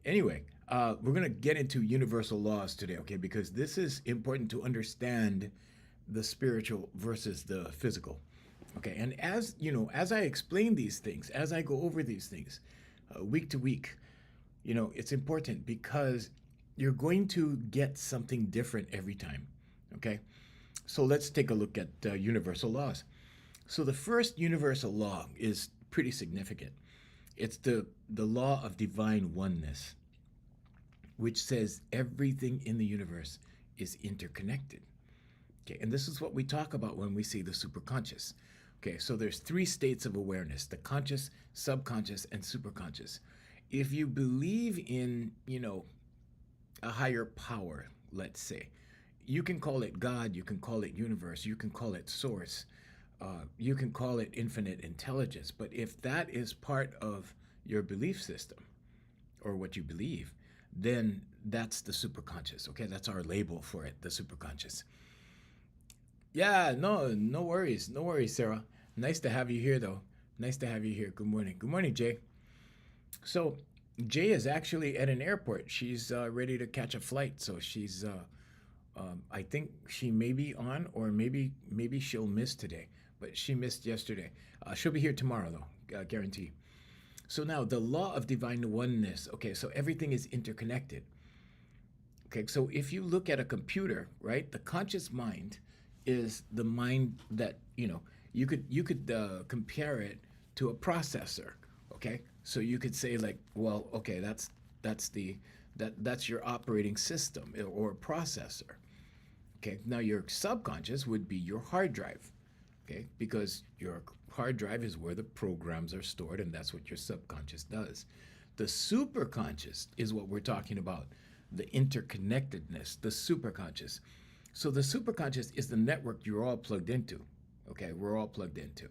Anyway, we're going to get into universal laws today, okay? Because this is important to understand the spiritual versus the physical. Okay, and as you know, as I explain these things, as I go over these things week to week, it's important because you're going to get something different every time. Okay, so let's take a look at universal laws. So the first universal law is pretty significant. It's the law of divine oneness, which says everything in the universe is interconnected. Okay, and this is what we talk about when we see the superconscious. Okay, so there's three states of awareness: the conscious, subconscious, and superconscious. If you believe in, a higher power, let's say, you can call it God, you can call it universe, you can call it source, you can call it infinite intelligence. But if that is part of your belief system or what you believe, then that's the superconscious. Okay, that's our label for it, the superconscious. Yeah, no worries, no worries, Sarah. Nice to have you here, though. Nice to have you here. Good morning. Good morning, Jay. So, Jay is actually at an airport. She's ready to catch a flight, so she's. I think she may be on, or maybe she'll miss today, but she missed yesterday. She'll be here tomorrow, though, guarantee. So now the law of divine oneness. Okay, so everything is interconnected. Okay, so if you look at a computer, right, the conscious mind is the mind that you could compare it to a processor. Okay, so you could say like, well, okay, that's your operating system or processor. Okay, now your subconscious would be your hard drive. Okay, because your hard drive is where the programs are stored, and that's what your subconscious does. The superconscious is what we're talking about, the interconnectedness, the superconscious. So the superconscious is the network you're all plugged into. Okay, we're all plugged into.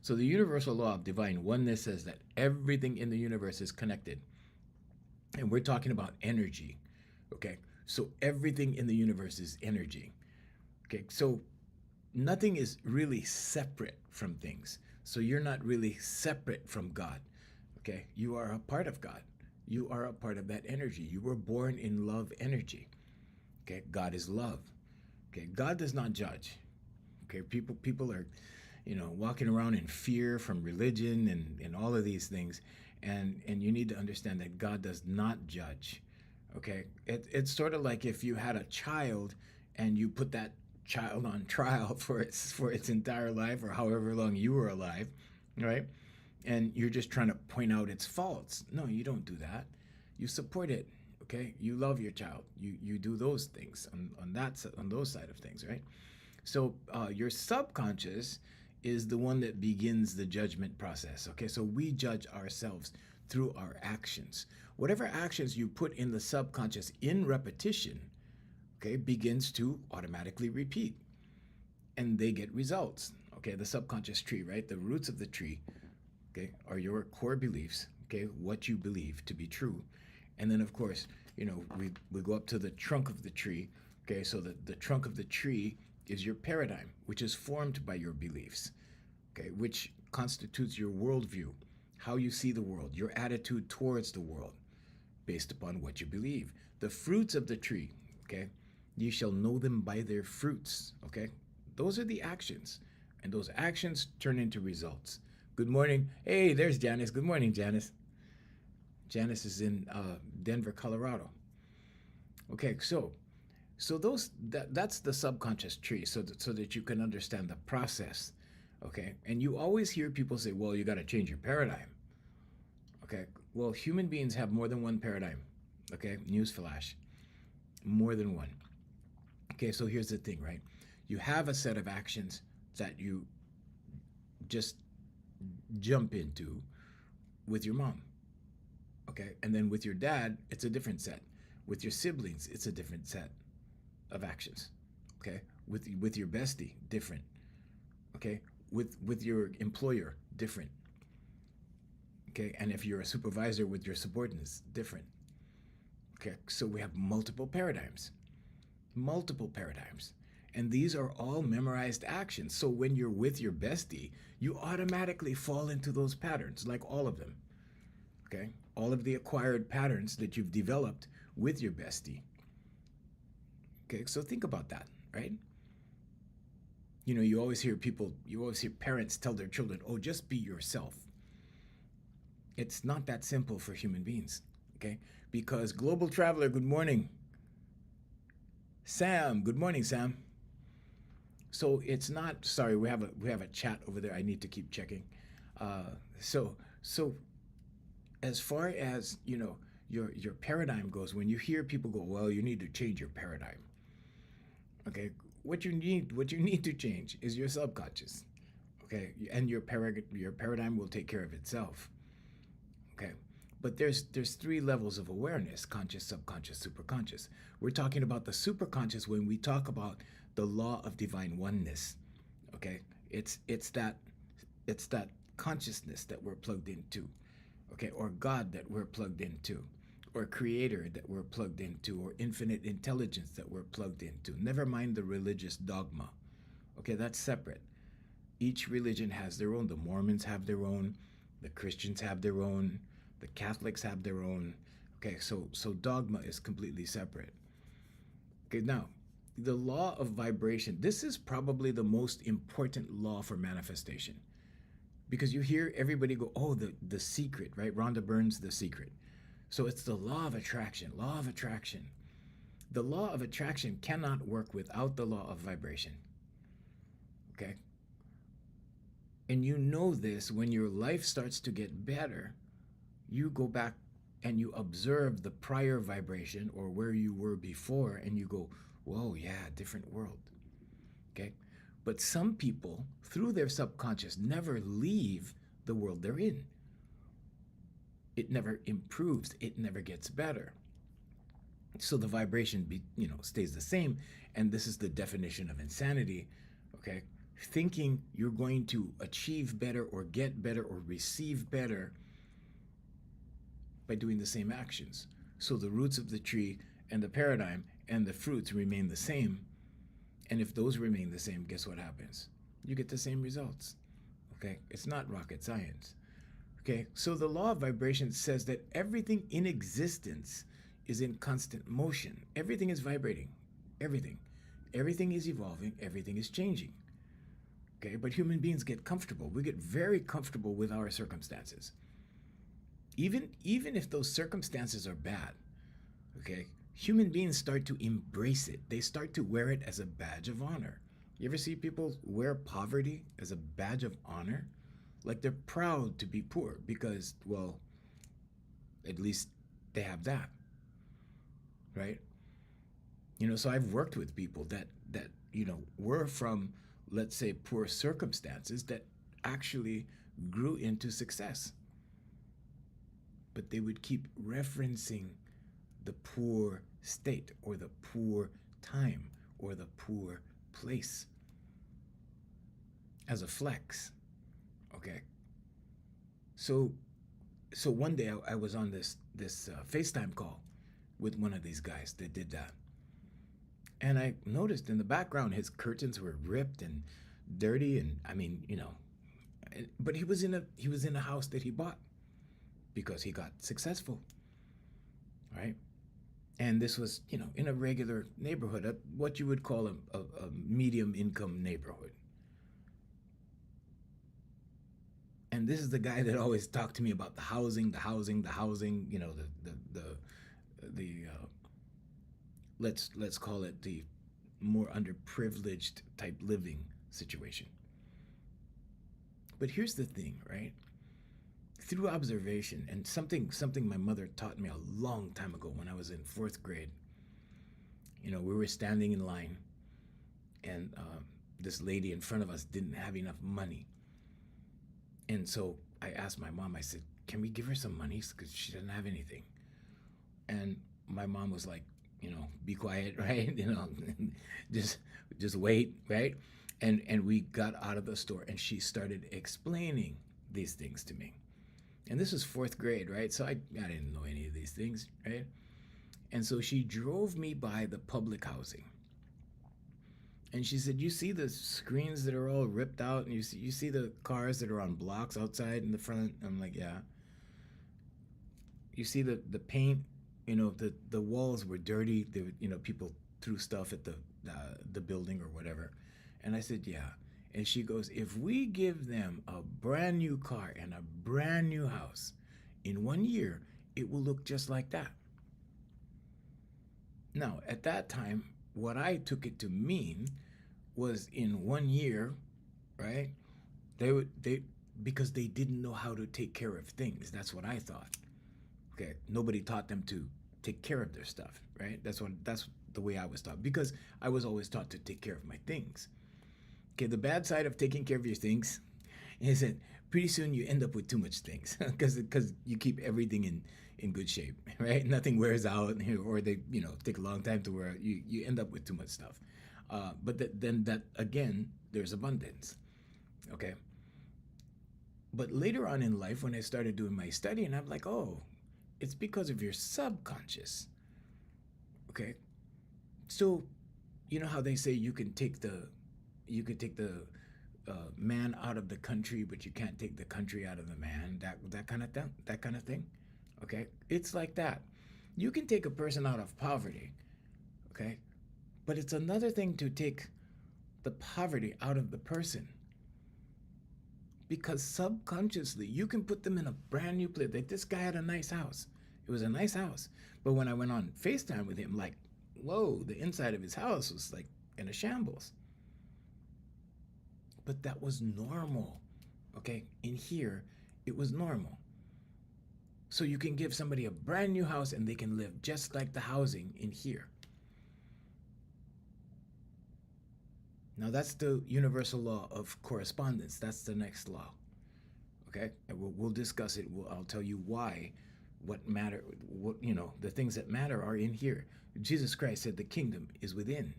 So the universal law of divine oneness says that everything in the universe is connected. And we're talking about energy. Okay, so everything in the universe is energy. Okay, so nothing is really separate from things. So you're not really separate from God. Okay, you are a part of God. You are a part of that energy. You were born in love energy. Okay, God is love. Okay, God does not judge. Okay, people are, walking around in fear from religion and all of these things, and you need to understand that God does not judge. Okay, it's sort of like if you had a child and you put that child on trial for its entire life or however long you were alive, right? And you're just trying to point out its faults. No, you don't do that. You support it. Okay, you love your child. You do those things on those side of things, right? So your subconscious is the one that begins the judgment process. Okay, so we judge ourselves through our actions. Whatever actions you put in the subconscious in repetition, okay, begins to automatically repeat, and they get results. Okay, the subconscious tree, right? The roots of the tree, okay, are your core beliefs. Okay, what you believe to be true, and then of course, we go up to the trunk of the tree. Okay, so the trunk of the tree is your paradigm, which is formed by your beliefs, okay, which constitutes your worldview, how you see the world, your attitude towards the world, based upon what you believe. The fruits of the tree, okay, ye shall know them by their fruits, okay? Those are the actions, and those actions turn into results. Good morning. Hey, there's Janice. Good morning, Janice. Janice is in Denver, Colorado. Okay, so that's the subconscious tree, so that you can understand the process. Okay, and you always hear people say, well, you got to change your paradigm. Okay, well, human beings have more than one paradigm. Okay, newsflash, more than one. Okay, so here's the thing, right? You have a set of actions that you just jump into with your mom. Okay, and then with your dad, it's a different set. With your siblings, it's a different set of actions. Okay, with your bestie, different. Okay, with your employer, different. Okay, and if you're a supervisor with your subordinates, different. Okay, so we have multiple paradigms, and these are all memorized actions. So when you're with your bestie, you automatically fall into those patterns, like all of them. Okay, all of the acquired patterns that you've developed with your bestie. Okay, so think about that, right? You always hear parents tell their children, oh, just be yourself. It's not that simple for human beings, okay? Because Global Traveler, good morning. Sam, good morning, Sam. So it's not, sorry, we have a chat over there. I need to keep checking. So as far as, your paradigm goes, when you hear people go, well, you need to change your paradigm. Okay, what you need to change is your subconscious. Okay, and your paradigm will take care of itself. Okay, but there's three levels of awareness: conscious, subconscious, superconscious. We're talking about the superconscious when we talk about the law of divine oneness. Okay, it's that consciousness that we're plugged into. Okay, or God that we're plugged into, or creator that we're plugged into, or infinite intelligence that we're plugged into. Never mind the religious dogma. Okay, that's separate. Each religion has their own. The Mormons have their own. The Christians have their own. The Catholics have their own. Okay, so dogma is completely separate. Okay, now, the law of vibration. This is probably the most important law for manifestation. Because you hear everybody go, oh, the secret, right? Rhonda Byrne's The Secret. So it's the law of attraction, law of attraction. The law of attraction cannot work without the law of vibration. Okay? And you know this when your life starts to get better, you go back and you observe the prior vibration or where you were before and you go, whoa, yeah, different world. Okay? But some people, through their subconscious, never leave the world they're in. It never improves. It never gets better. So the vibration, stays the same. And this is the definition of insanity. Okay, thinking you're going to achieve better or get better or receive better by doing the same actions. So the roots of the tree and the paradigm and the fruits remain the same. And if those remain the same, guess what happens? You get the same results. Okay, it's not rocket science. Okay, so the law of vibration says that everything in existence is in constant motion. Everything is vibrating. Everything. Everything is evolving. Everything is changing. Okay, but human beings get comfortable. We get very comfortable with our circumstances. Even if those circumstances are bad, okay, human beings start to embrace it. They start to wear it as a badge of honor. You ever see people wear poverty as a badge of honor? Like they're proud to be poor because, well, at least they have that, right? So I've worked with people that were from, let's say, poor circumstances that actually grew into success. But they would keep referencing the poor state or the poor time or the poor place as a flex. Okay. So one day I was on this FaceTime call with one of these guys that did that. And I noticed in the background his curtains were ripped and dirty and but he was in a house that he bought because he got successful. Right? And this was, in a regular neighborhood, what you would call a medium income neighborhood. And this is the guy that always talked to me about the housing, let's call it the more underprivileged type living situation. But here's the thing, right? Through observation and something my mother taught me a long time ago when I was in 4th grade, we were standing in line and this lady in front of us didn't have enough money. And so I asked my mom, I said, can we give her some money? Because she doesn't have anything. And my mom was like, be quiet, right? Just wait, right? And we got out of the store and she started explaining these things to me. And this was 4th grade, right? So I didn't know any of these things, right? And so she drove me by the public housing. And she said, you see the screens that are all ripped out and you see the cars that are on blocks outside in the front? I'm like, yeah. you see the paint, the walls were dirty. People threw stuff at the building or whatever. And I said, yeah. And she goes, if we give them a brand new car and a brand new house, in 1 year, it will look just like that. Now, at that time, what I took it to mean was in 1 year, right? They because they didn't know how to take care of things. That's what I thought. Okay, nobody taught them to take care of their stuff, right? That's the way I was taught, because I was always taught to take care of my things. Okay, the bad side of taking care of your things is that pretty soon you end up with too much things because you keep everything in good shape, right? Nothing wears out, or they take a long time to wear out. You end up with too much stuff. Then that again, there's abundance. Okay. But later on in life, when I started doing my study, and I'm like, oh, it's because of your subconscious. Okay. So, you know how they say you can take the man out of the country, but you can't take the country out of the man. That kind of thing. Okay, it's like that. You can take a person out of poverty. Okay, but it's another thing to take the poverty out of the person, because subconsciously you can put them in a brand new place. Like, this guy had a nice house. It was a nice house, but when I went on FaceTime with him, like, whoa, the inside of his house was like in a shambles. But that was normal. Okay, in here it was normal. So you can give somebody a brand new house and they can live just like the housing in here. Now that's the universal law of correspondence. That's the next law. Okay, and we'll discuss it. I'll tell you why. What matter? The things that matter are in here. Jesus Christ said the kingdom is within,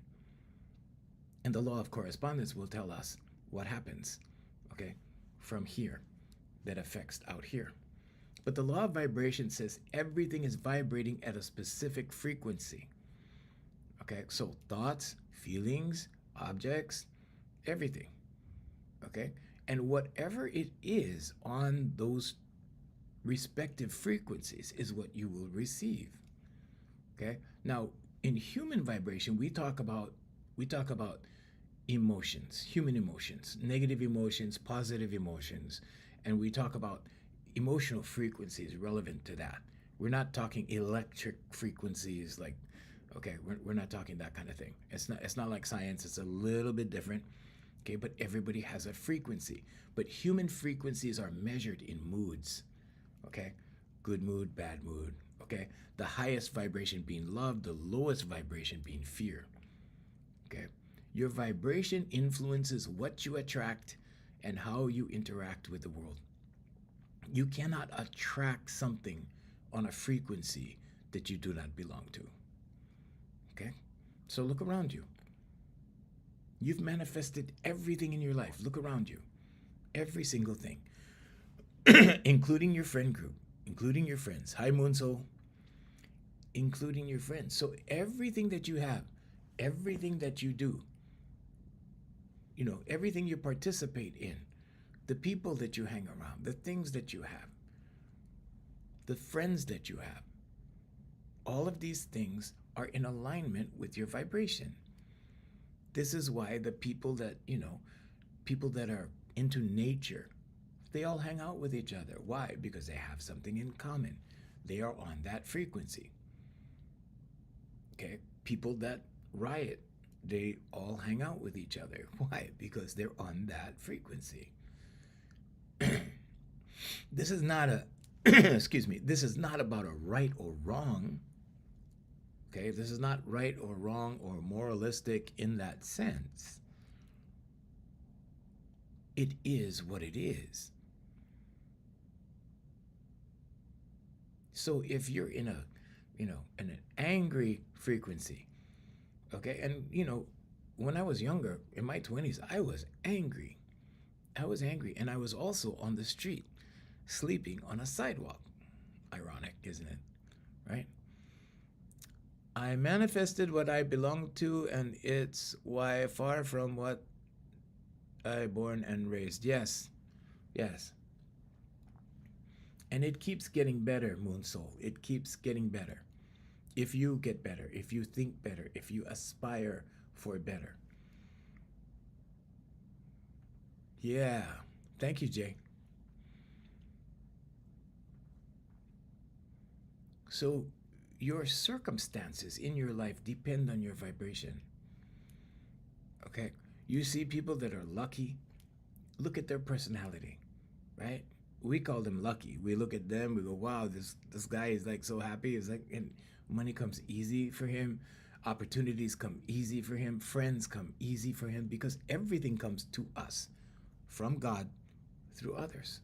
and the law of correspondence will tell us what happens, okay, from here that affects out here. But the law of vibration says everything is vibrating at a specific frequency. Okay, so thoughts, feelings, objects, everything. Okay, and whatever it is on those respective frequencies is what you will receive. Okay, now in human vibration, we talk about emotions, human emotions, negative emotions, positive emotions, and we talk about emotional frequencies relevant to that. We're not talking electric frequencies, like, okay, we're not talking that kind of thing. It's not like science. It's a little bit different. Okay, but everybody has a frequency. But human frequencies are measured in moods. Okay, good mood, bad mood. Okay, the highest vibration being love, the lowest vibration being fear. Okay, your vibration influences what you attract and how you interact with the world. You cannot attract something on a frequency that you do not belong to. Okay? So look around you. You've manifested everything in your life. Look around you. Every single thing. Including your friend group, including your friends. Hi, Moonso. Including your friends. So everything that you have, everything that you do, everything you participate in, the people that you hang around, the things that you have, the friends that you have, all of these things are in alignment with your vibration. This is why the people that are into nature, they all hang out with each other. Why? Because they have something in common. They are on that frequency. Okay? People that riot, they all hang out with each other. Why? Because they're on that frequency. This is not a excuse me, this is not about a right or wrong. Okay, this is not right or wrong or moralistic in that sense. It is what it is. So if you're in an angry frequency, okay, and when I was younger, in my 20s, I was angry. And I was also on the street, sleeping on a sidewalk. Ironic, isn't it? Right? I manifested what I belonged to, and it's why far from what I born and raised. Yes. And it keeps getting better, Moon Soul. It keeps getting better. If you get better, if you think better, if you aspire for better. Yeah. Thank you, Jay. So, your circumstances in your life depend on your vibration. Okay? You see people that are lucky, look at their personality, right? We call them lucky. We look at them, we go, wow, this guy is like so happy. It's like, and money comes easy for him, opportunities come easy for him, friends come easy for him, because everything comes to us from God through others.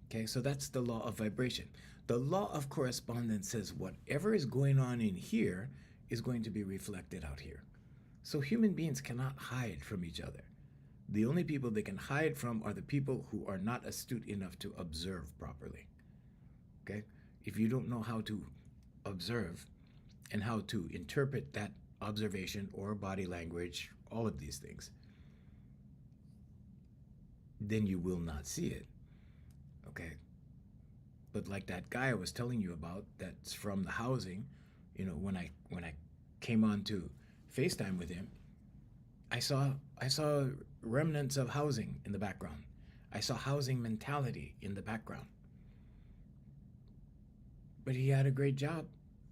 Okay, so that's the law of vibration. The law of correspondence says whatever is going on in here is going to be reflected out here. So human beings cannot hide from each other. The only people they can hide from are the people who are not astute enough to observe properly. Okay? If you don't know how to observe and how to interpret that observation or body language, all of these things, then you will not see it. Okay? But like that guy I was telling you about that's from the housing, when I came on to FaceTime with him, I saw remnants of housing in the background. I saw housing mentality in the background. But he had a great job.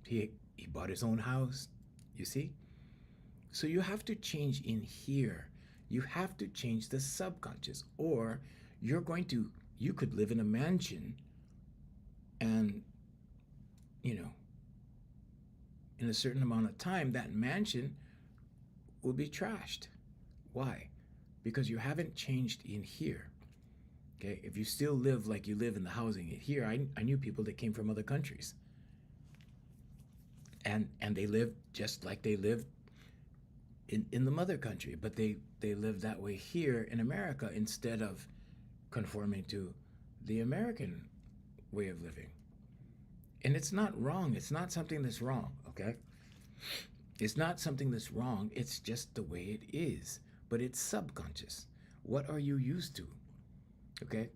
He bought his own house, you see? So you have to change in here. You have to change the subconscious, or you could live in a mansion and, in a certain amount of time, that mansion will be trashed. Why? Because you haven't changed in here. Okay, if you still live like you live in the housing in here, I knew people that came from other countries. And they lived just like they lived in the mother country, but they live that way here in America instead of conforming to the American way of living. And it's not wrong. It's not something that's wrong, okay? It's not something that's wrong. It's just the way it is. But it's subconscious. What are you used to? Okay?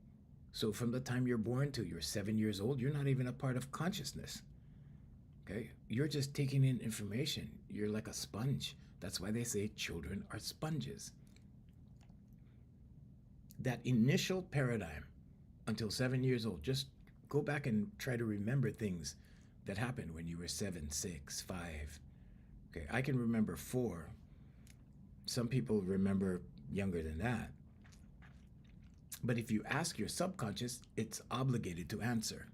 So from the time you're born till you're 7 years old, you're not even a part of consciousness. Okay? You're just taking in information. You're like a sponge. That's why they say children are sponges. That initial paradigm until 7 years old, just go back and try to remember things that happened when you were 7, 6, 5. Okay, I can remember 4. Some people remember younger than that. But if you ask your subconscious, it's obligated to answer.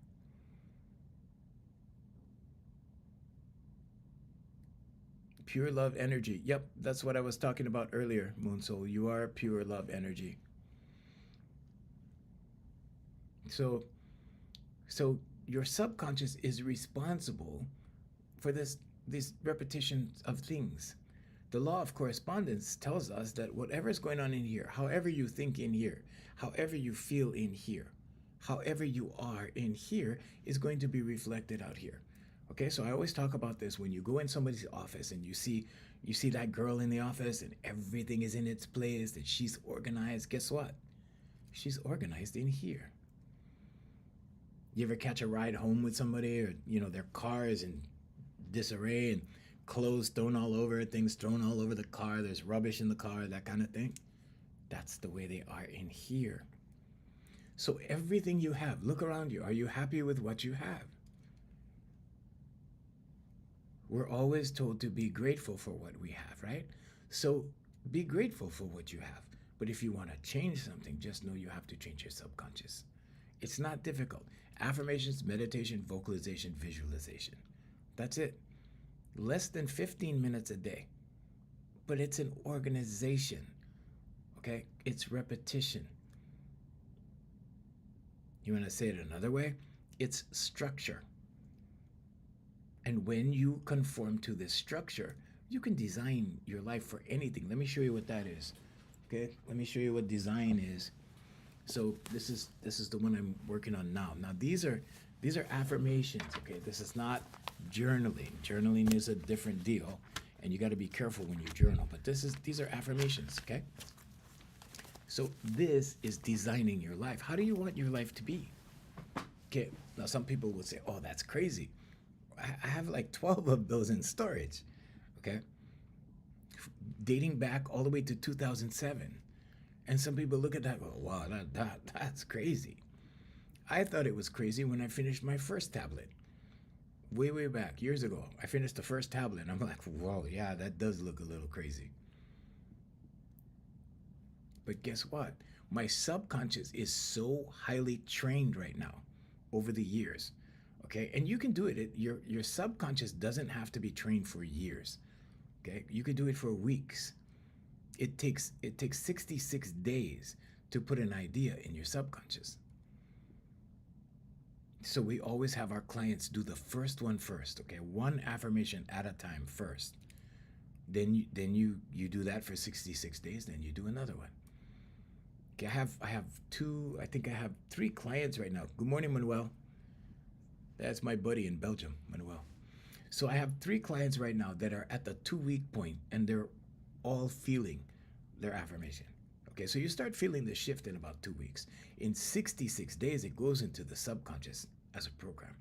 Pure love energy. Yep, that's what I was talking about earlier, Moon Soul. You are pure love energy. So your subconscious is responsible for these repetitions of things. The law of correspondence tells us that whatever is going on in here, however you think in here, however you feel in here, however you are in here, is going to be reflected out here. Okay, so I always talk about this when you go in somebody's office and you see that girl in the office and everything is in its place, that she's organized. Guess what? She's organized in here. You ever catch a ride home with somebody, or their car is in disarray and clothes thrown all over, things thrown all over the car, there's rubbish in the car, that kind of thing? That's the way they are in here. So everything you have, look around you. Are you happy with what you have? We're always told to be grateful for what we have, right? So be grateful for what you have. But if you want to change something, just know you have to change your subconscious. It's not difficult. Affirmations, meditation, vocalization, visualization. That's it. Less than 15 minutes a day. But it's an organization. Okay? It's repetition. You want to say it another way? It's structure. And when you conform to this structure, you can design your life for anything. Let me show you what that is. Okay? Let me show you what design is. So this is the one I'm working on now. Now these are affirmations, okay? This is not journaling. Journaling is a different deal, and you got to be careful when you journal. But these are affirmations, okay? So this is designing your life. How do you want your life to be? Okay, now some people would say, oh, that's crazy. I have like 12 of those in storage, okay? Dating back all the way to 2007. And some people look at that and go, wow, that's crazy. I thought it was crazy when I finished my first tablet. Way back, years ago. I finished the first tablet and I'm like, whoa, yeah, that does look a little crazy. But guess what? My subconscious is so highly trained right now over the years. Okay, and you can do it. Your subconscious doesn't have to be trained for years. Okay, you could do it for weeks. It takes 66 days to put an idea in your subconscious. So we always have our clients do the first one first. Okay, one affirmation at a time first. Then you do that for 66 days. Then you do another one. Okay, I have two. I think I have three clients right now. Good morning, Manuel. That's my buddy in Belgium, Manuel. So I have three clients right now that are at the 2 week point and they're all feeling their affirmation. Okay, so you start feeling the shift in about 2 weeks. In 66 days, it goes into the subconscious as a program.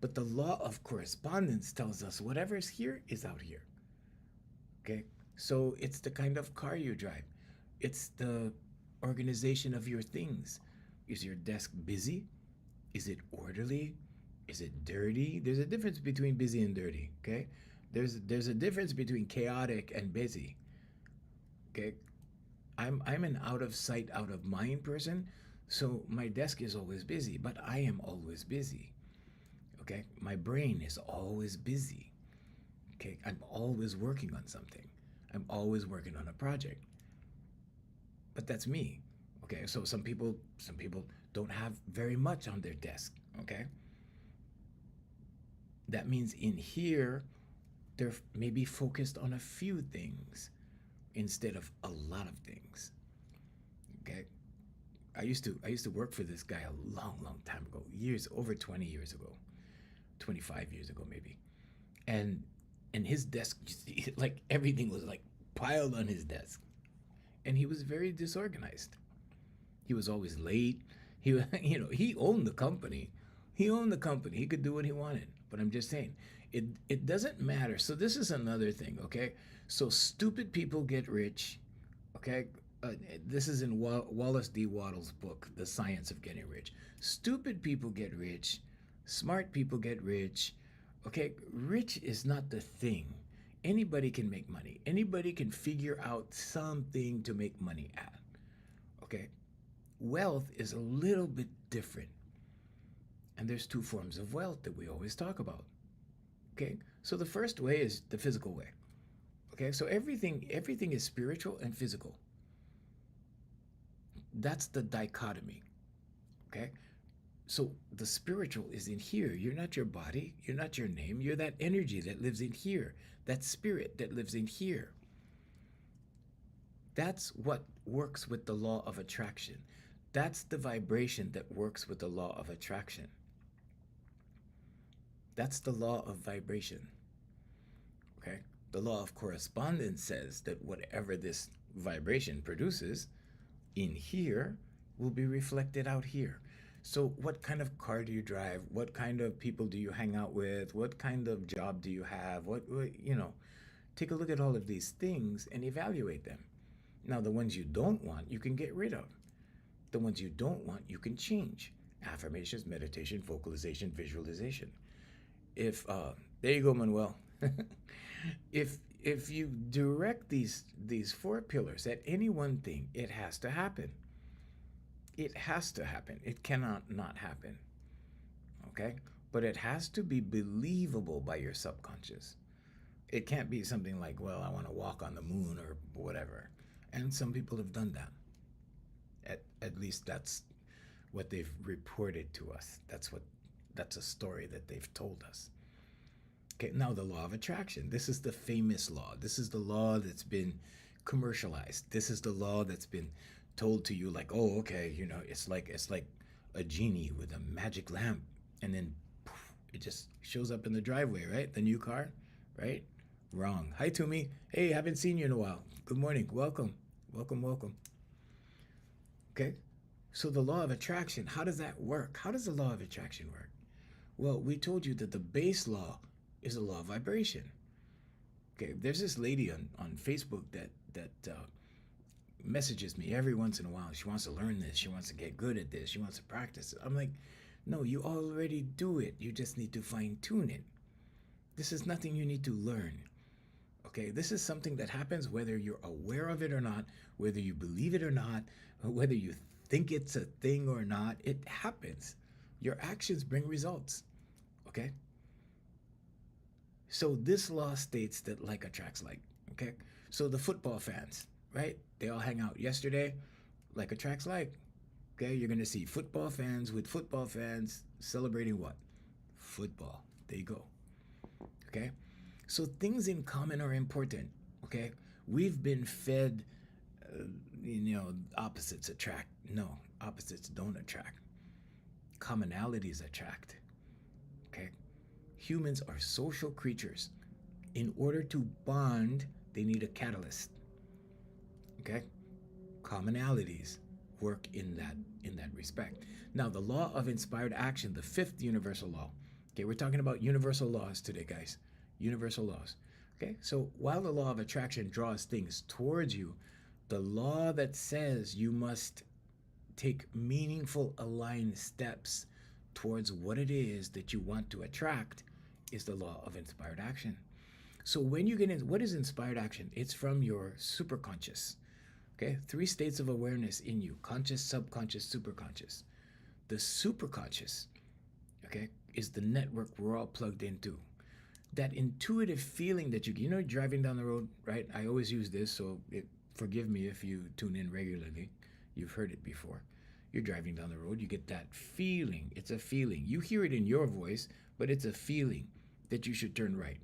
But the law of correspondence tells us whatever is here is out here. Okay, so it's the kind of car you drive, it's the organization of your things. Is your desk busy? Is it orderly? Is it dirty? There's a difference between busy and dirty, okay? There's a difference between chaotic and busy. Okay? I'm an out of sight, out of mind person, so my desk is always busy, but I am always busy. Okay? My brain is always busy. Okay? I'm always working on something. I'm always working on a project. But that's me. Okay? So some people don't have very much on their desk, okay? That means in here, they're maybe focused on a few things instead of a lot of things. Okay? I used to work for this guy a long time ago, years over 20 years ago, 25 years ago maybe. And his desk, like everything was like piled on his desk. And he was very disorganized. He was always late. He he owned the company. He owned the company. He could do what he wanted. But I'm just saying, it doesn't matter. So this is another thing, okay? So stupid people get rich, okay? This is in Wallace D. Wattles' book, The Science of Getting Rich. Stupid people get rich. Smart people get rich. Okay, rich is not the thing. Anybody can make money. Anybody can figure out something to make money at. Okay, wealth is a little bit different. And there's two forms of wealth that we always talk about. Okay, so the first way is the physical way. Okay, so everything is spiritual and physical. That's the dichotomy. Okay, so the spiritual is in here. You're not your body. You're not your name. You're that energy that lives in here. That spirit that lives in here. That's what works with the law of attraction. That's the vibration that works with the law of attraction. That's the law of vibration. Okay? The law of correspondence says that whatever this vibration produces in here will be reflected out here. So what kind of car do you drive? What kind of people do you hang out with? What kind of job do you have? Take a look at all of these things and evaluate them. Now, the ones you don't want, you can get rid of. The ones you don't want, you can change. Affirmations, meditation, vocalization, visualization. If there you go, Manuel. if you direct these four pillars at any one thing, it has to happen. It has to happen. It cannot not happen. Okay? But it has to be believable by your subconscious. It can't be something like, well, I want to walk on the moon or whatever. And some people have done that. At least that's what they've reported to us. That's a story that they've told us. Okay, now the law of attraction. This is the famous law. This is the law that's been commercialized. This is the law that's been told to you like, oh, okay, it's like a genie with a magic lamp, and then poof, it just shows up in the driveway, right? The new car, right? Wrong. Hi, Toomey. Hey, haven't seen you in a while. Good morning. Welcome. Okay. So the law of attraction, how does that work? How does the law of attraction work? Well, we told you that the base law is a law of vibration. Okay, there's this lady on Facebook that messages me every once in a while. She wants to learn this. She wants to get good at this. She wants to practice it. I'm like, no, you already do it. You just need to fine tune it. This is nothing you need to learn. Okay, this is something that happens whether you're aware of it or not, whether you believe it or not, whether you think it's a thing or not. It happens. Your actions bring results. Okay? So this law states that like attracts like. Okay? So the football fans, right? They all hang out yesterday. Like attracts like. Okay? You're going to see football fans with football fans celebrating what? Football. There you go. Okay? So things in common are important. Okay? We've been fed, opposites attract. No, opposites don't attract. Commonalities attract. Okay? Humans are social creatures. In order to bond, they need a catalyst. Okay? Commonalities work in that respect. Now, the law of inspired action, the fifth universal law. Okay, we're talking about universal laws today, guys. Universal laws. Okay, so while the law of attraction draws things towards you, the law that says you must take meaningful aligned steps towards what it is that you want to attract is the law of inspired action. So when you get in, what is inspired action? It's from your superconscious. Okay, 3 states of awareness in you: conscious, subconscious, superconscious. The superconscious, okay, is the network we're all plugged into. That intuitive feeling that driving down the road, right? I always use this, so forgive me if you tune in regularly. You've heard it before. You're driving down the road, you get that feeling. It's a feeling. You hear it in your voice, but it's a feeling that you should turn right.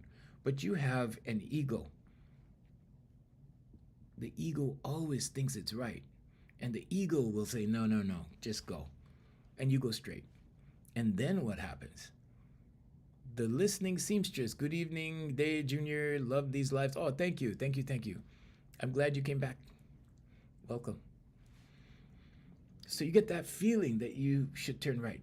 But you have an ego. The ego always thinks it's right. And the ego will say, no, just go. And you go straight. And then what happens? The listening seamstress, good evening, Day Jr., love these lives. Oh, thank you. I'm glad you came back. Welcome. So you get that feeling that you should turn right.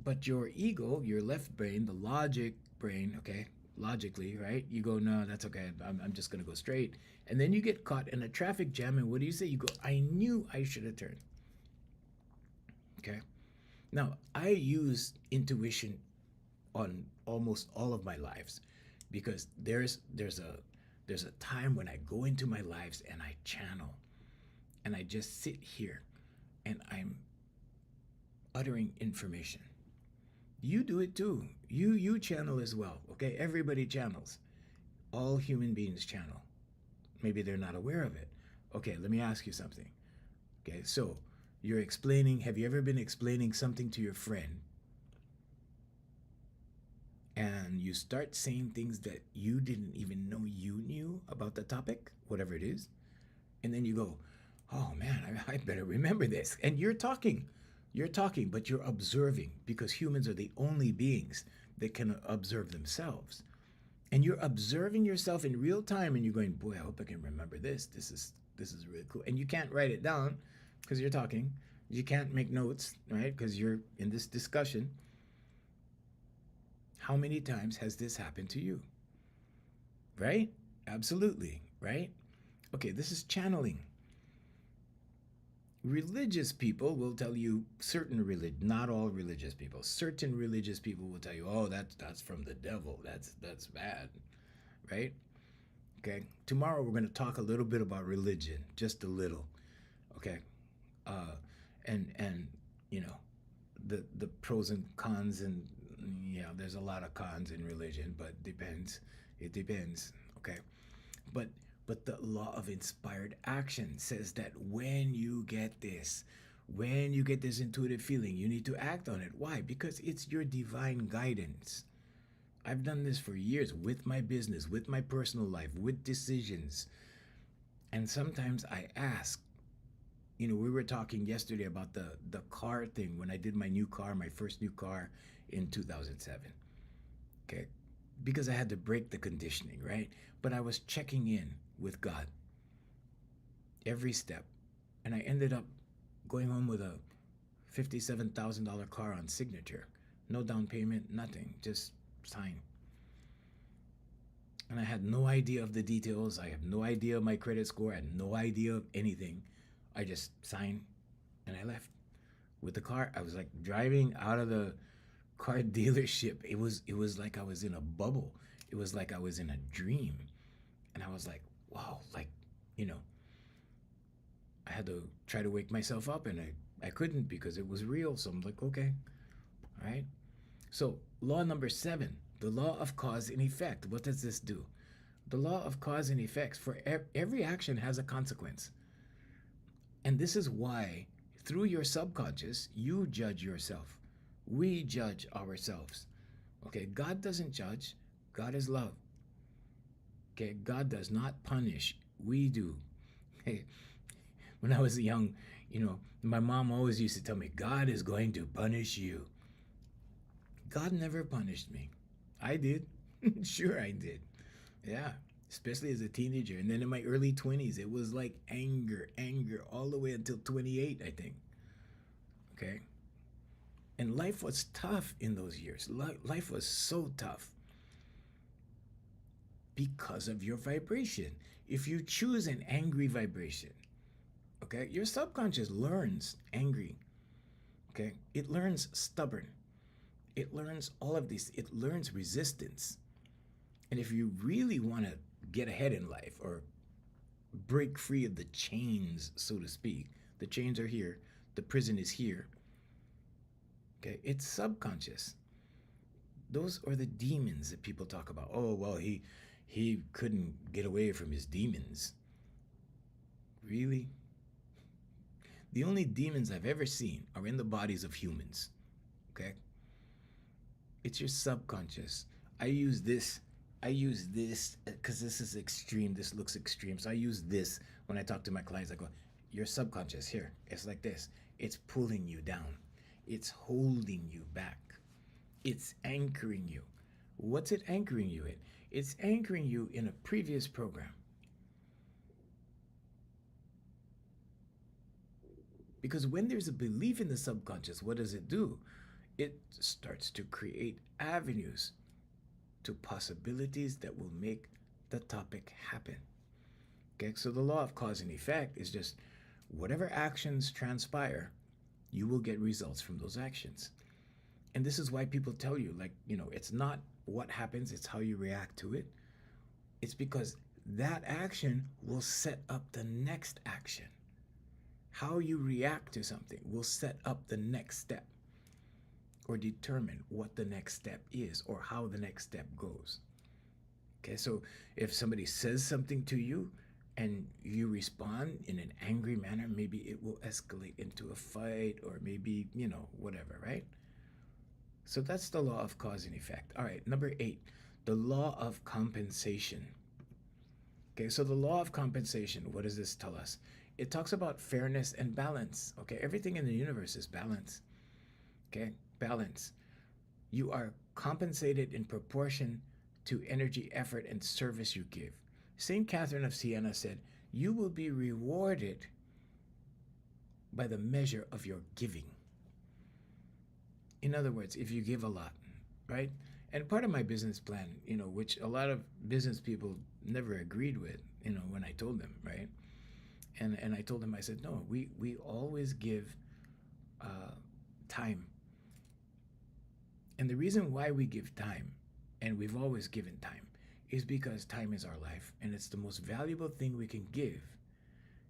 But your ego, your left brain, the logic brain, okay, logically, right? You go, no, that's okay. I'm just going to go straight. And then you get caught in a traffic jam. And what do you say? You go, I knew I should have turned. Okay. Now, I use intuition on almost all of my lives because there's a time when I go into my lives and I channel and I just sit here and I'm uttering information. You do it too. You channel as well. Okay, everybody channels. All human beings channel. Maybe they're not aware of it. Okay, let me ask you something. Okay, so you're explaining, have you ever been explaining something to your friend and you start saying things that you didn't even know you knew about the topic, whatever it is, and then you go, oh man, I better remember this. And you're talking, but you're observing because humans are the only beings that can observe themselves. And you're observing yourself in real time and you're going, boy, I hope I can remember this. This is really cool. And you can't write it down because you're talking. You can't make notes, right? Because you're in this discussion. How many times has this happened to you? Right? Absolutely, right? Okay, this is channeling. Religious people will tell you not all religious people. Certain religious people will tell you, oh, that's from the devil. That's bad, right? Okay. Tomorrow we're going to talk a little bit about religion, just a little, okay? And the pros and cons, and there's a lot of cons in religion, but it depends, okay? But the law of inspired action says that when you get this intuitive feeling, you need to act on it. Why? Because it's your divine guidance. I've done this for years with my business, with my personal life, with decisions. And sometimes I ask, we were talking yesterday about the car thing when I did my first new car in 2007. Okay? Because I had to break the conditioning, right? But I was checking in with God every step. And I ended up going home with a $57,000 car on signature. No down payment, nothing. Just sign. And I had no idea of the details. I have no idea of my credit score. I had no idea of anything. I just signed and I left. With the car, I was like driving out of the car dealership. It was like I was in a bubble. It was like I was in a dream. And I was like, wow, like, you know, I had to try to wake myself up and I couldn't because it was real. So I'm like, okay, all right. So law number 7, the law of cause and effect. What does this do? The law of cause and effects, for every action has a consequence. And this is why through your subconscious, you judge yourself. We judge ourselves. Okay, God doesn't judge. God is love. Okay, God does not punish. We do. Hey, when I was young, my mom always used to tell me, God is going to punish you. God never punished me. I did. Sure, I did. Yeah, especially as a teenager. And then in my early 20s, it was like anger, all the way until 28, I think. Okay? And life was tough in those years. Life was so tough because of your vibration. If you choose an angry vibration, okay, your subconscious learns angry. Okay? It learns stubborn. It learns all of these. It learns resistance. And if you really want to get ahead in life or break free of the chains, so to speak, the chains are here, the prison is here. Okay, it's subconscious. Those are the demons that people talk about. Oh, well, he couldn't get away from his demons. Really? The only demons I've ever seen are in the bodies of humans. Okay? It's your subconscious. I use this because this is extreme. This looks extreme. So I use this when I talk to my clients. I go, your subconscious here. It's like this. It's pulling you down. It's holding you back. It's anchoring you. What's it anchoring you in? It's anchoring you in a previous program. Because when there's a belief in the subconscious, what does it do? It starts to create avenues to possibilities that will make the topic happen. Okay, so the law of cause and effect is just whatever actions transpire, you will get results from those actions. And this is why people tell you, like, it's not what happens, it's how you react to it. It's because that action will set up the next action. How you react to something will set up the next step or determine what the next step is or how the next step goes. Okay, so if somebody says something to you and you respond in an angry manner, maybe it will escalate into a fight or maybe, whatever, right? So that's the law of cause and effect. All right, number 8, the law of compensation. Okay, so the law of compensation, what does this tell us? It talks about fairness and balance. Okay, everything in the universe is balance. Okay, balance. You are compensated in proportion to energy, effort, and service you give. St. Catherine of Siena said, you will be rewarded by the measure of your giving. In other words, if you give a lot, right? And part of my business plan, which a lot of business people never agreed with, when I told them, right? And I told them, I said, no, we always give time. And the reason why we give time, and we've always given time, is because time is our life, and it's the most valuable thing we can give.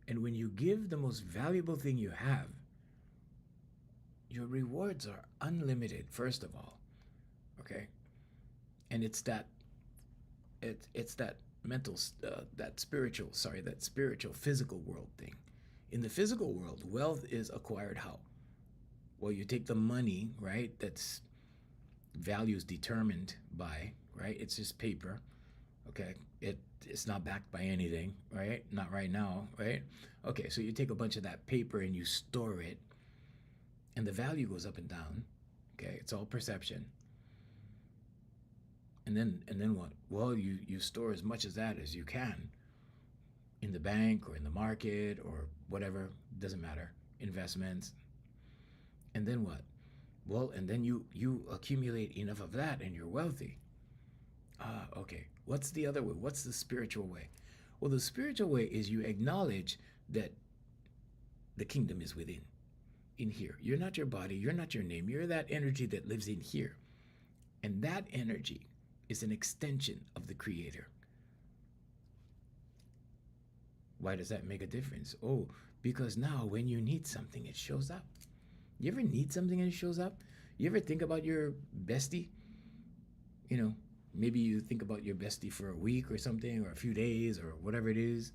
And when you give the most valuable thing you have, your rewards are unlimited, first of all, okay? And it's that mental, that spiritual, physical world thing. In the physical world, wealth is acquired how? Well, you take the money, right? That's values determined by, right? It's just paper, okay? It's not backed by anything, right? Not right now, right? Okay, so you take a bunch of that paper and you store it, and the value goes up and down, okay? It's all perception. And then what? Well, you store as much of that as you can in the bank or in the market or whatever, doesn't matter, investments. And then what? Well, and then you accumulate enough of that and you're wealthy. Ah, okay. What's the other way? What's the spiritual way? Well, the spiritual way is you acknowledge that the kingdom is within, in here. You're not your body, you're not your name, you're that energy that lives in here. And that energy is an extension of the Creator. Why does that make a difference? Oh, because now when you need something, it shows up. You ever need something and it shows up? You ever think about your bestie? You know, maybe you think about your bestie for a week or something, or a few days, or whatever it is.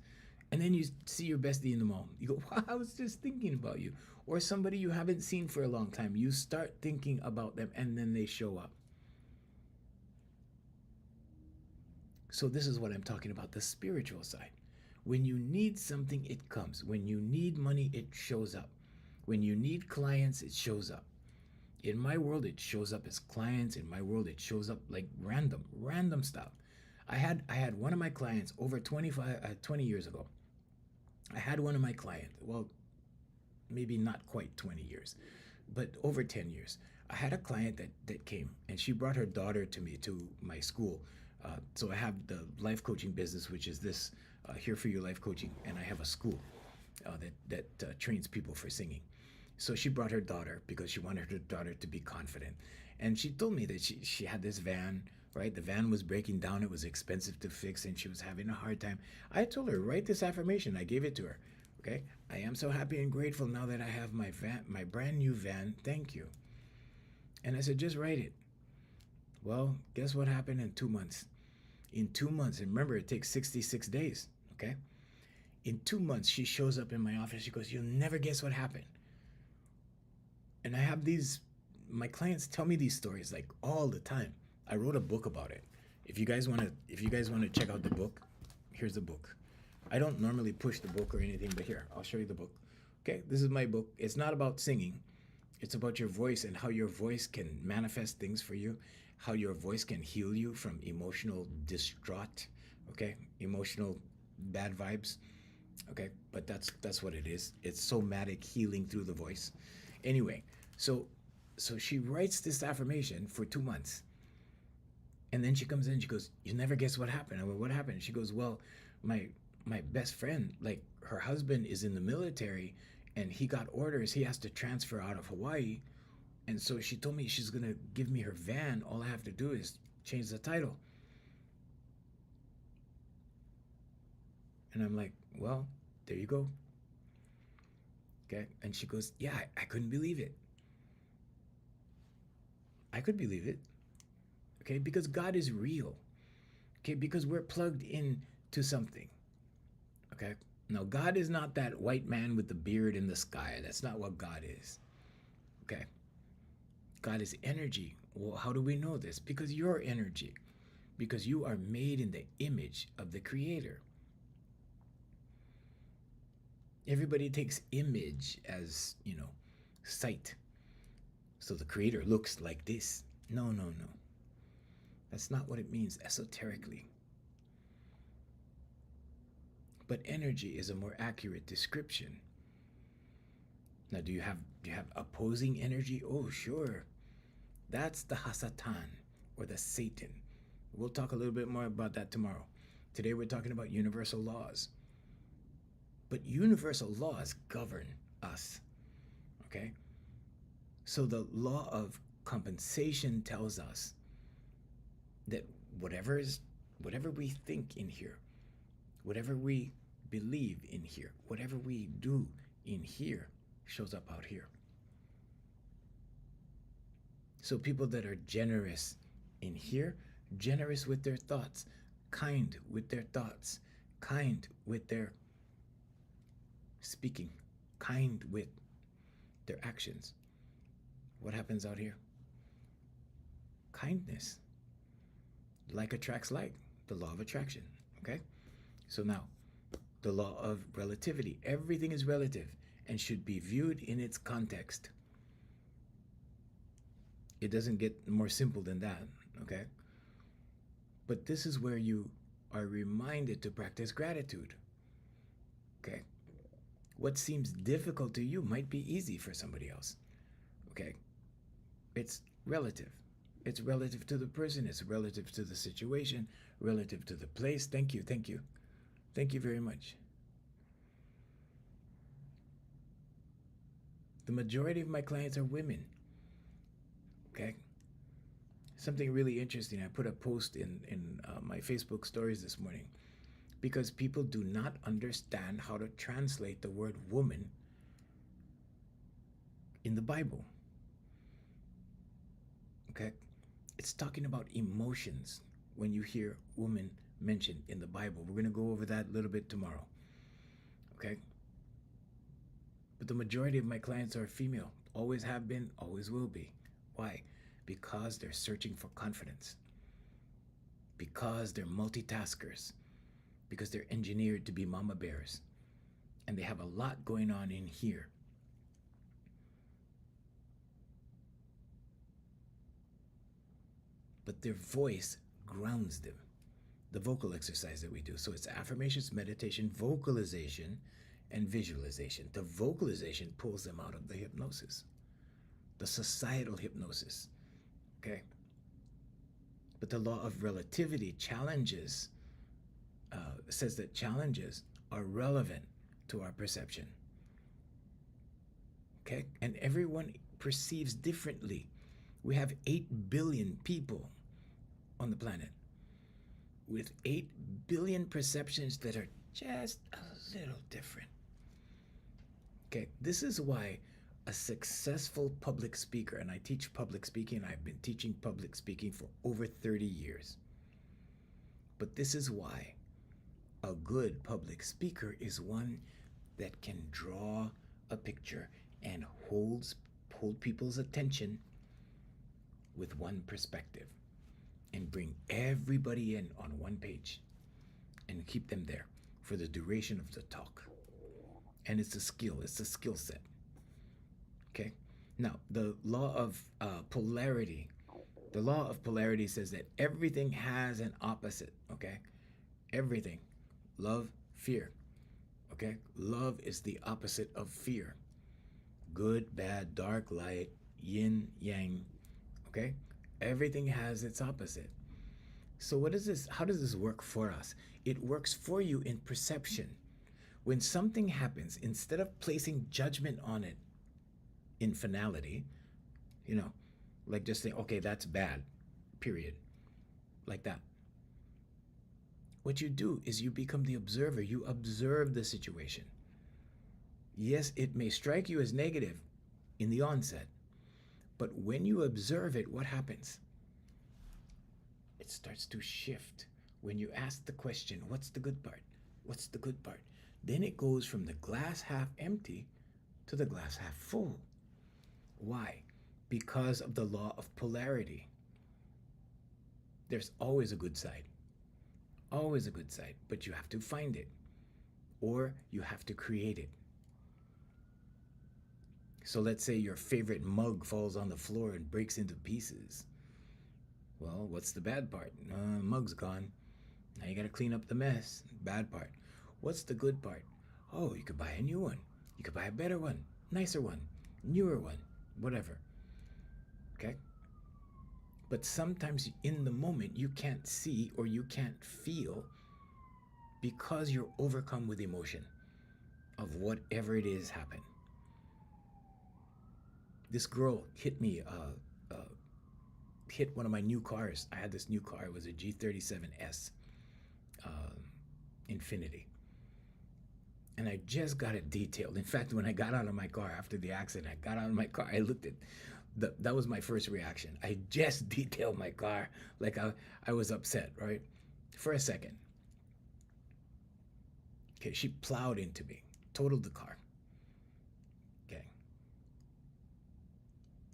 And then you see your bestie in the mall. You go, wow, I was just thinking about you. Or somebody you haven't seen for a long time. You start thinking about them and then they show up. So this is what I'm talking about, the spiritual side. When you need something, it comes. When you need money, it shows up. When you need clients, it shows up. In my world, it shows up as clients. In my world, it shows up like random stuff. I had one of my clients over 20 years ago. I had one of my clients, well, maybe not quite 20 years, but over 10 years. I had a client that came and she brought her daughter to me, to my school. So I have the life coaching business, which is this Here For You Life Coaching, and I have a school that trains people for singing. So she brought her daughter because she wanted her daughter to be confident. And she told me that she had this van, right? The van was breaking down. It was expensive to fix and she was having a hard time. I told her, write this affirmation. I gave it to her. Okay. I am so happy and grateful now that I have my van, my brand new van. Thank you. And I said, just write it. Well, guess what happened in 2 months? In 2 months, and remember, it takes 66 days. Okay. In 2 months, she shows up in my office. She goes, you'll never guess what happened. And I have my clients tell me these stories like all the time. I wrote a book about it. If you guys want to check out the book, here's the book. I don't normally push the book or anything, but here, I'll show you the book. Okay, this is my book. It's not about singing. It's about your voice and how your voice can manifest things for you, how your voice can heal you from emotional distraught, okay? Emotional bad vibes. Okay, but that's what it is. It's somatic healing through the voice. Anyway, so she writes this affirmation for 2 months. And then she comes in, she goes, you never guess what happened. I went, what happened? She goes, well, my best friend, like her husband is in the military and he got orders. He has to transfer out of Hawaii. And so she told me she's going to give me her van. All I have to do is change the title. And I'm like, well, there you go. Okay. And she goes, yeah, I couldn't believe it. I could believe it. Okay. Because God is real. Okay. Because we're plugged in to something. Okay. Now, God is not that white man with the beard in the sky. That's not what God is. Okay. God is energy. Well, how do we know this? Because you're energy. Because you are made in the image of the Creator. Everybody takes image as, sight. So the Creator looks like this. No. That's not what it means esoterically. But energy is a more accurate description. Now, do you have opposing energy? Oh, sure. That's the Hasatan, or the Satan. We'll talk a little bit more about that tomorrow. Today we're talking about universal laws. But universal laws govern us. Okay? So the law of compensation tells us that whatever we think in here, whatever we believe in here, whatever we do in here shows up out here. So people that are generous in here, generous with their thoughts, kind with their thoughts, kind with their speaking, kind with their actions. What happens out here? Kindness. Like attracts like, the law of attraction. Okay? So now, the law of relativity. Everything is relative and should be viewed in its context. It doesn't get more simple than that, okay? But this is where you are reminded to practice gratitude, okay? What seems difficult to you might be easy for somebody else, Okay? It's relative. It's relative to the person, it's relative to the situation, relative to the place. Thank you, thank you. Thank you very much. The majority of my clients are women. Okay? Something really interesting. I put a post in my Facebook stories this morning because people do not understand how to translate the word woman in the Bible. Okay? It's talking about emotions when you hear woman mentioned in the Bible. We're going to go over that a little bit tomorrow. Okay? But the majority of my clients are female. Always have been, always will be. Why? Because they're searching for confidence. Because they're multitaskers. Because they're engineered to be mama bears. And they have a lot going on in here. But their voice grounds them. The vocal exercise that we do. So it's affirmations, meditation, vocalization, and visualization. The vocalization pulls them out of the hypnosis, the societal hypnosis. Okay? But the law of relativity challenges, says that challenges are relevant to our perception. Okay? And everyone perceives differently. We have 8 billion people on the planet with 8 billion perceptions that are just a little different. Okay, this is why a successful public speaker, and I teach public speaking, I've been teaching public speaking for over 30 years. But this is why a good public speaker is one that can draw a picture and hold people's attention with one perspective and bring everybody in on one page and keep them there for the duration of the talk. And it's a skill, it's a skill set. Okay? Now, the law of polarity. The law of polarity says that everything has an opposite, okay? Everything. Love, fear. Okay? Love is the opposite of fear. Good, bad, dark, light, yin, yang. Okay? Everything has its opposite. So what is this? How does this work for us? It works for you in perception. When something happens, instead of placing judgment on it in finality, like just saying, okay, that's bad, period, like that. What you do is you become the observer. You observe the situation. Yes, it may strike you as negative in the onset, but when you observe it, what happens? It starts to shift. When you ask the question, what's the good part? What's the good part? Then it goes from the glass half empty to the glass half full. Why? Because of the law of polarity. There's always a good side. Always a good side, but you have to find it, or you have to create it. So let's say your favorite mug falls on the floor and breaks into pieces. Well, what's the bad part? Mug's gone. Now you got to clean up the mess. Bad part. What's the good part? Oh, you could buy a new one. You could buy a better one, nicer one, newer one, whatever. Okay? But sometimes in the moment you can't see or you can't feel because you're overcome with emotion of whatever it is happened. This girl hit me, hit one of my new cars. I had this new car. It was a G37S Infinity. And I just got it detailed. In fact, when I got out of my car after the accident, I looked at that was my first reaction. I just detailed my car like I was upset, right? For a second. Okay, she plowed into me, totaled the car. Okay.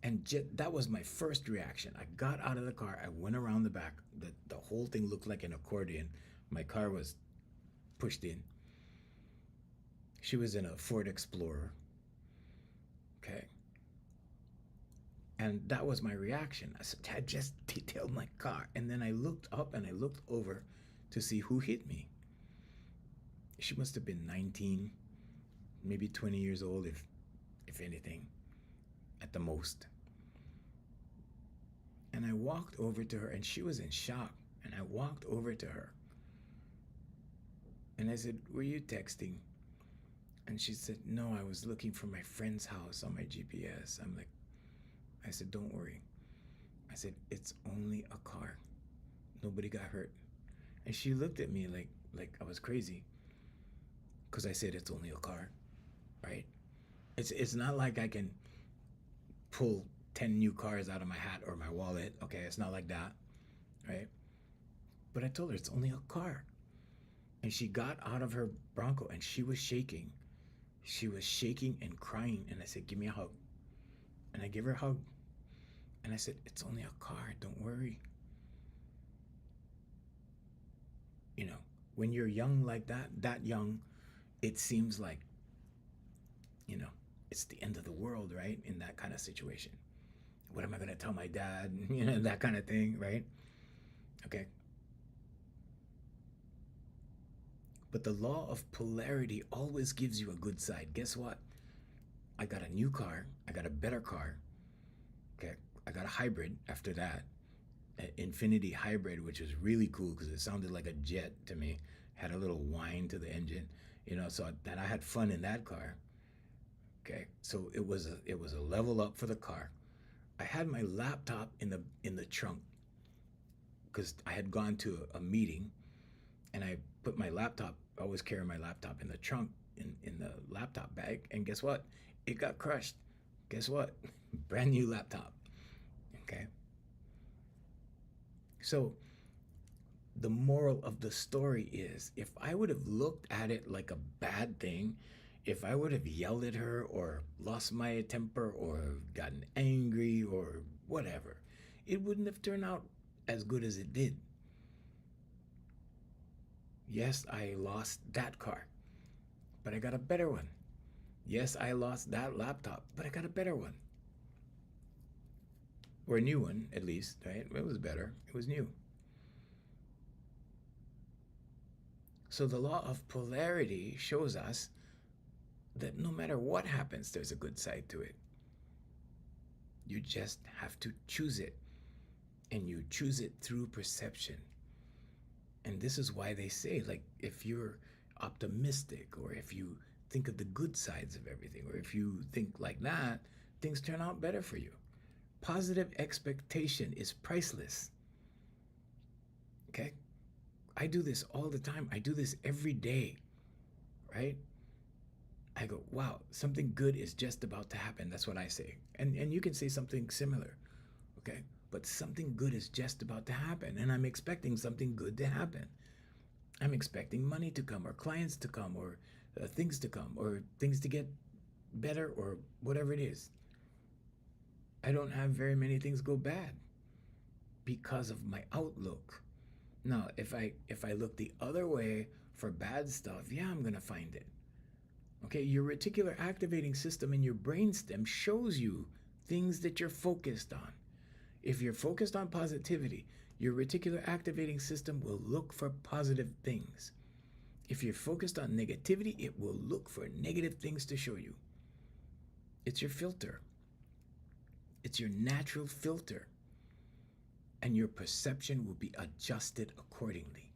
And that was my first reaction. I got out of the car. I went around the back. The whole thing looked like an accordion. My car was pushed in. She was in a Ford Explorer. Okay. And that was my reaction. I said, I just detailed my car. And then I looked up and I looked over to see who hit me. She must have been 19, maybe 20 years old, if anything. at the most. And I walked over to her, and she was in shock. And I walked over to her. And I said, "Were you texting?" And she said, "No, I was looking for my friend's house on my GPS." I said, "Don't worry." I said, "It's only a car. Nobody got hurt." And she looked at me like I was crazy. Because I said it's only a car, right? It's not like I can pull 10 new cars out of my hat or my wallet. Okay, it's not like that, right? But I told her it's only a car. And she got out of her Bronco and she was shaking. She was shaking and crying. And I said, "Give me a hug." And I gave her a hug. And I said, "It's only a car. Don't worry." You know, when you're young like that young, it seems like, you know, it's the end of the world, right? In that kind of situation. What am I going to tell my dad? You know, that kind of thing, right? Okay. But the law of polarity always gives you a good side. Guess what? I got a new car. I got a better car. Okay. I got a hybrid after that. An Infinity hybrid, which was really cool because it sounded like a jet to me. Had a little whine to the engine, you know, so that I had fun in that car. Okay. So it was a level up for the car. I had my laptop in the trunk because I had gone to a meeting, and I put my laptop. I always carry my laptop in the trunk in the laptop bag, and guess what? It got crushed. Guess what? Brand new laptop. Okay. So the moral of the story is, if I would have looked at it like a bad thing, if I would have yelled at her or lost my temper or gotten angry or whatever, it wouldn't have turned out as good as it did. Yes, I lost that car, but I got a better one. Yes, I lost that laptop, but I got a better one. Or a new one, at least, right? It was better. It was new. So the law of polarity shows us that no matter what happens, there's a good side to it. You just have to choose it. And you choose it through perception. And this is why they say, like, if you're optimistic, or if you think of the good sides of everything, or if you think like that, things turn out better for you. Positive expectation is priceless. Okay? I do this all the time. I do this every day, right? I go, wow, something good is just about to happen. That's what I say. And you can say something similar, okay? But something good is just about to happen, and I'm expecting something good to happen. I'm expecting money to come, or clients to come, or things to come, or things to get better, or whatever it is. I don't have very many things go bad because of my outlook. Now, if I look the other way for bad stuff, yeah, I'm gonna find it. Okay, your reticular activating system in your brainstem shows you things that you're focused on. If you're focused on positivity, your reticular activating system will look for positive things. If you're focused on negativity, it will look for negative things to show you. It's your filter. It's your natural filter. And your perception will be adjusted accordingly.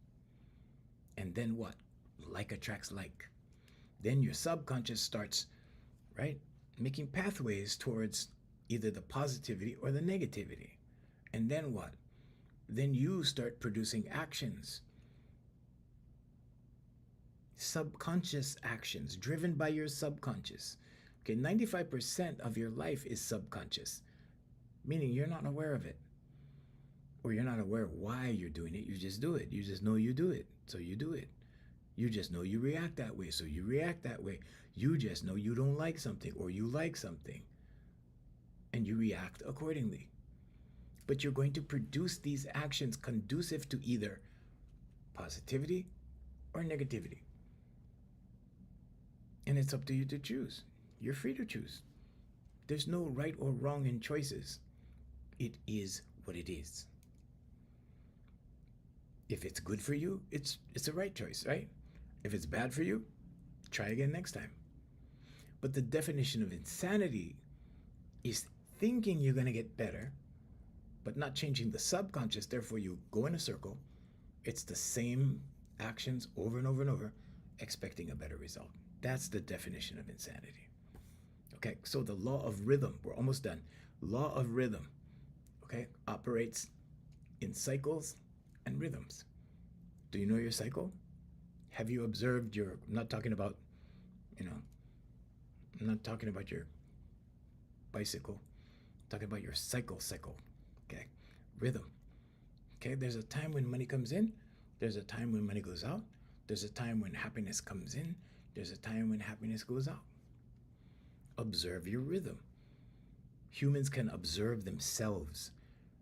And then what? Like attracts like. Then your subconscious starts, right, making pathways towards either the positivity or the negativity. And then what? Then you start producing actions. Subconscious actions driven by your subconscious. Okay, 95% of your life is subconscious, meaning you're not aware of it. Or you're not aware why you're doing it. You just do it. You just know you do it, so you do it. You just know you react that way, so you react that way. You just know you don't like something, or you like something, and you react accordingly. But you're going to produce these actions conducive to either positivity or negativity. And it's up to you to choose. You're free to choose. There's no right or wrong in choices. It is what it is. If it's good for you, it's a right choice, right? If it's bad for you, try again next time. But the definition of insanity is thinking you're going to get better, but not changing the subconscious. Therefore, you go in a circle. It's the same actions over and over and over, expecting a better result. That's the definition of insanity. Okay, so the law of rhythm, we're almost done. Law of rhythm, okay, operates in cycles and rhythms. Do you know your cycle? Have you observed your, I'm not talking about, you know, I'm not talking about your bicycle, I'm talking about your cycle, okay? Rhythm. Okay, there's a time when money comes in, there's a time when money goes out, there's a time when happiness comes in, there's a time when happiness goes out. Observe your rhythm. Humans can observe themselves.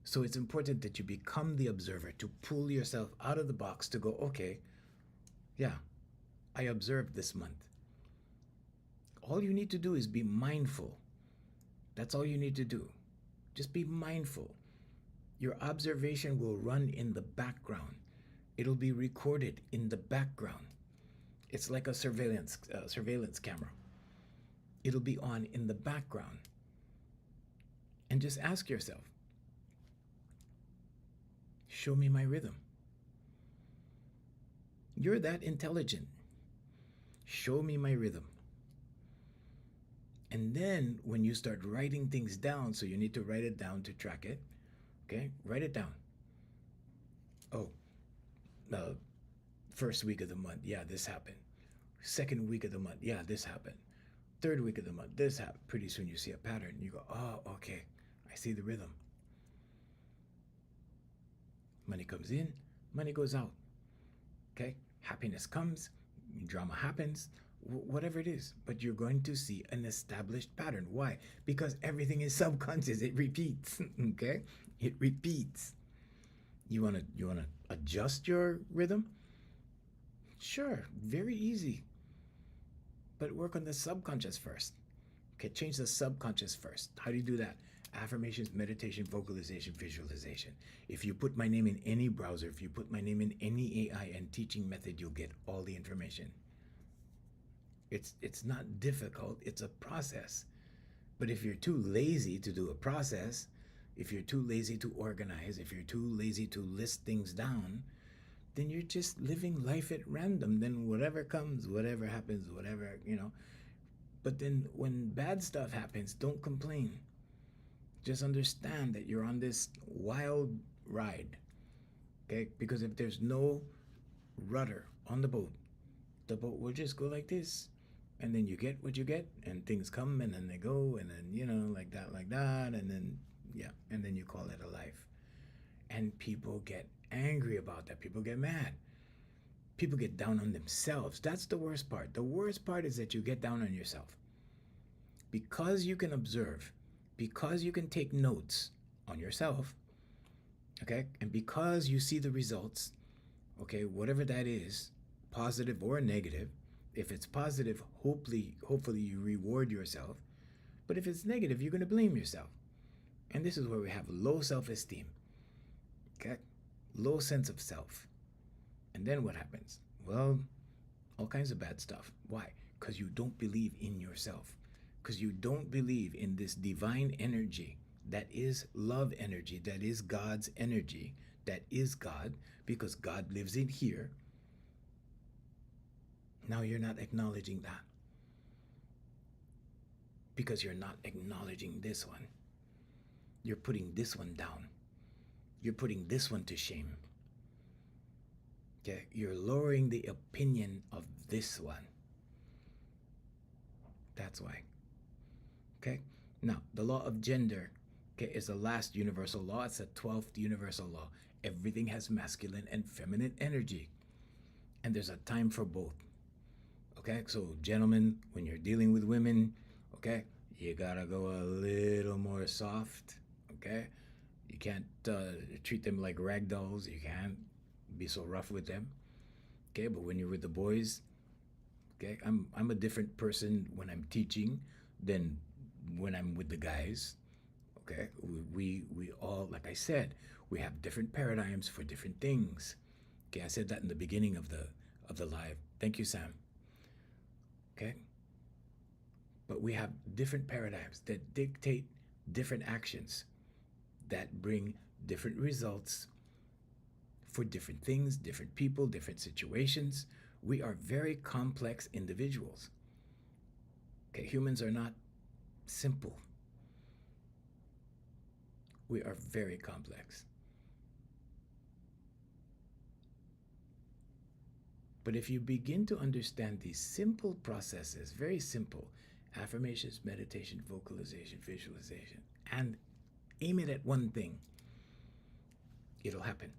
So it's important that you become the observer, to pull yourself out of the box, to go, okay, yeah, I observed this month. All you need to do is be mindful. That's all you need to do. Just be mindful. Your observation will run in the background. It'll be recorded in the background. It's like a surveillance camera. It'll be on in the background. And just ask yourself, show me my rhythm. You're that intelligent. Show me my rhythm. And then when you start writing things down, so you need to write it down to track it, okay? Write it down. Oh, first week of the month, yeah, this happened. Second week of the month, yeah, this happened. Third week of the month, this happened. Pretty soon you see a pattern. You go, oh, okay, I see the rhythm. Money comes in, money goes out. Okay? Happiness comes, drama happens, whatever it is. But you're going to see an established pattern. Why? Because everything is subconscious. It repeats. Okay? It repeats. You wanna adjust your rhythm? Sure, very easy. But work on the subconscious first. Okay, change the subconscious first. How do you do that? Affirmations, meditation, vocalization, visualization. If you put my name in any browser, if you put my name in any AI and teaching method, you'll get all the information. It's not difficult, it's a process. But if you're too lazy to do a process, if you're too lazy to organize, if you're too lazy to list things down, then you're just living life at random. Then whatever comes, whatever happens, whatever, But then when bad stuff happens, don't complain. Just understand that you're on this wild ride, okay? Because if there's no rudder on the boat will just go like this. And then you get what you get, and things come, and then they go, and then, like that, and then, yeah, and then you call it a life. And people get angry about that. People get mad. People get down on themselves. That's the worst part. The worst part is that you get down on yourself. Because you can observe, because you can take notes on yourself, okay, and because you see the results, okay, whatever that is, positive or negative. If it's positive, hopefully you reward yourself. But if it's negative, you're going to blame yourself. And this is where we have low self-esteem, okay, low sense of self. And then what happens? Well, all kinds of bad stuff. Why? Because you don't believe in yourself. Because you don't believe in this divine energy that is love energy, that is God's energy, that is God, because God lives in here. Now you're not acknowledging that. Because you're not acknowledging this one. You're putting this one down. You're putting this one to shame. Okay, you're lowering the opinion of this one. That's why. Okay, now the law of gender, okay, is the last universal law. It's the 12th universal law. Everything has masculine and feminine energy, and there's a time for both. Okay, so gentlemen, when you're dealing with women, okay, you gotta go a little more soft. Okay, you can't treat them like rag dolls. You can't be so rough with them. Okay, but when you're with the boys, okay, I'm a different person when I'm teaching than when I'm with the guys. Okay, we all, like I said, we have different paradigms for different things. Okay, I said that in the beginning of the live. Thank you, Sam. Okay, but we have different paradigms that dictate different actions that bring different results for different things, different people, different situations. We are very complex individuals. Okay, humans are not simple. We are very complex. But if you begin to understand these simple processes, very simple affirmations, meditation, vocalization, visualization, and aim it at one thing, it'll happen.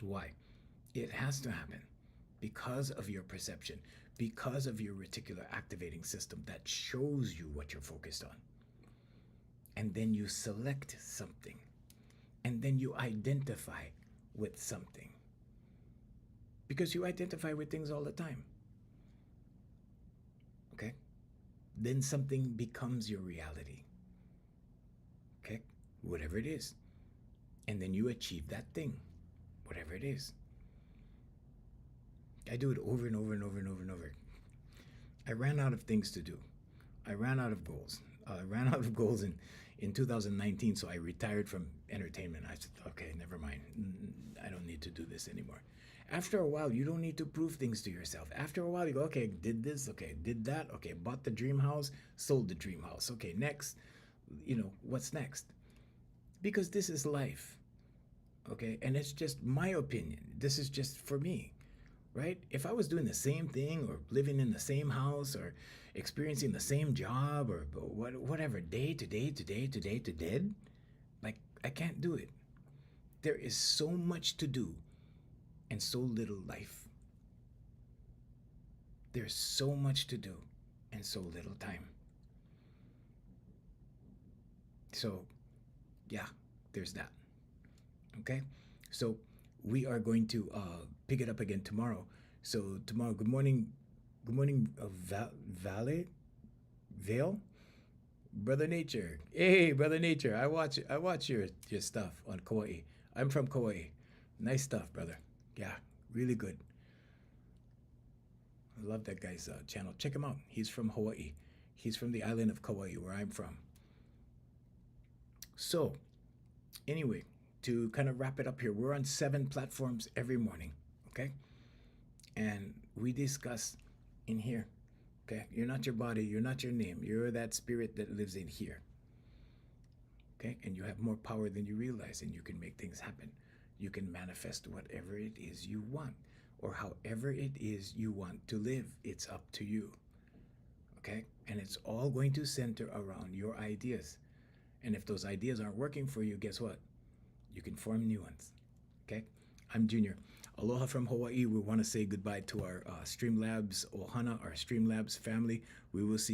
Why? It has to happen because of your perception, because of your reticular activating system that shows you what you're focused on. And then you select something, and then you identify with something. Because you identify with things all the time. Okay? Then something becomes your reality. Okay? Whatever it is. And then you achieve that thing, whatever it is. I do it over and over and over and over and over. I ran out of things to do. I ran out of goals. I ran out of goals in 2019, so I retired from entertainment. I said, okay, never mind. I don't need to do this anymore. After a while, you don't need to prove things to yourself. After a while, you go, okay, did this, okay, did that, okay, bought the dream house, sold the dream house. Okay, next, what's next? Because this is life, okay? And it's just my opinion. This is just for me, right? If I was doing the same thing or living in the same house or experiencing the same job or whatever, day to day to day to day to dead, like, I can't do it. There is so much to do and so little life. There's so much to do and so little time. So, yeah, there's that. Okay? So, we are going to pick it up again tomorrow. So, tomorrow, good morning, Vale? Brother Nature. Hey, Brother Nature, I watch your stuff on Kauai. I'm from Kauai. Nice stuff, brother. Yeah, really good. I love that guy's channel. Check him out. He's from Hawaii. He's from the island of Kauai, where I'm from. So, anyway, to kind of wrap it up here, we're on 7 platforms every morning, okay? And we discuss in here, okay? You're not your body, you're not your name, you're that spirit that lives in here, okay? And you have more power than you realize, and you can make things happen. You can manifest whatever it is you want, or however it is you want to live. It's up to you, okay? And it's all going to center around your ideas. And if those ideas aren't working for you, guess what? You can form new ones, okay? I'm Junior. Aloha from Hawaii. We want to say goodbye to our Streamlabs Ohana, our Streamlabs family. We will see you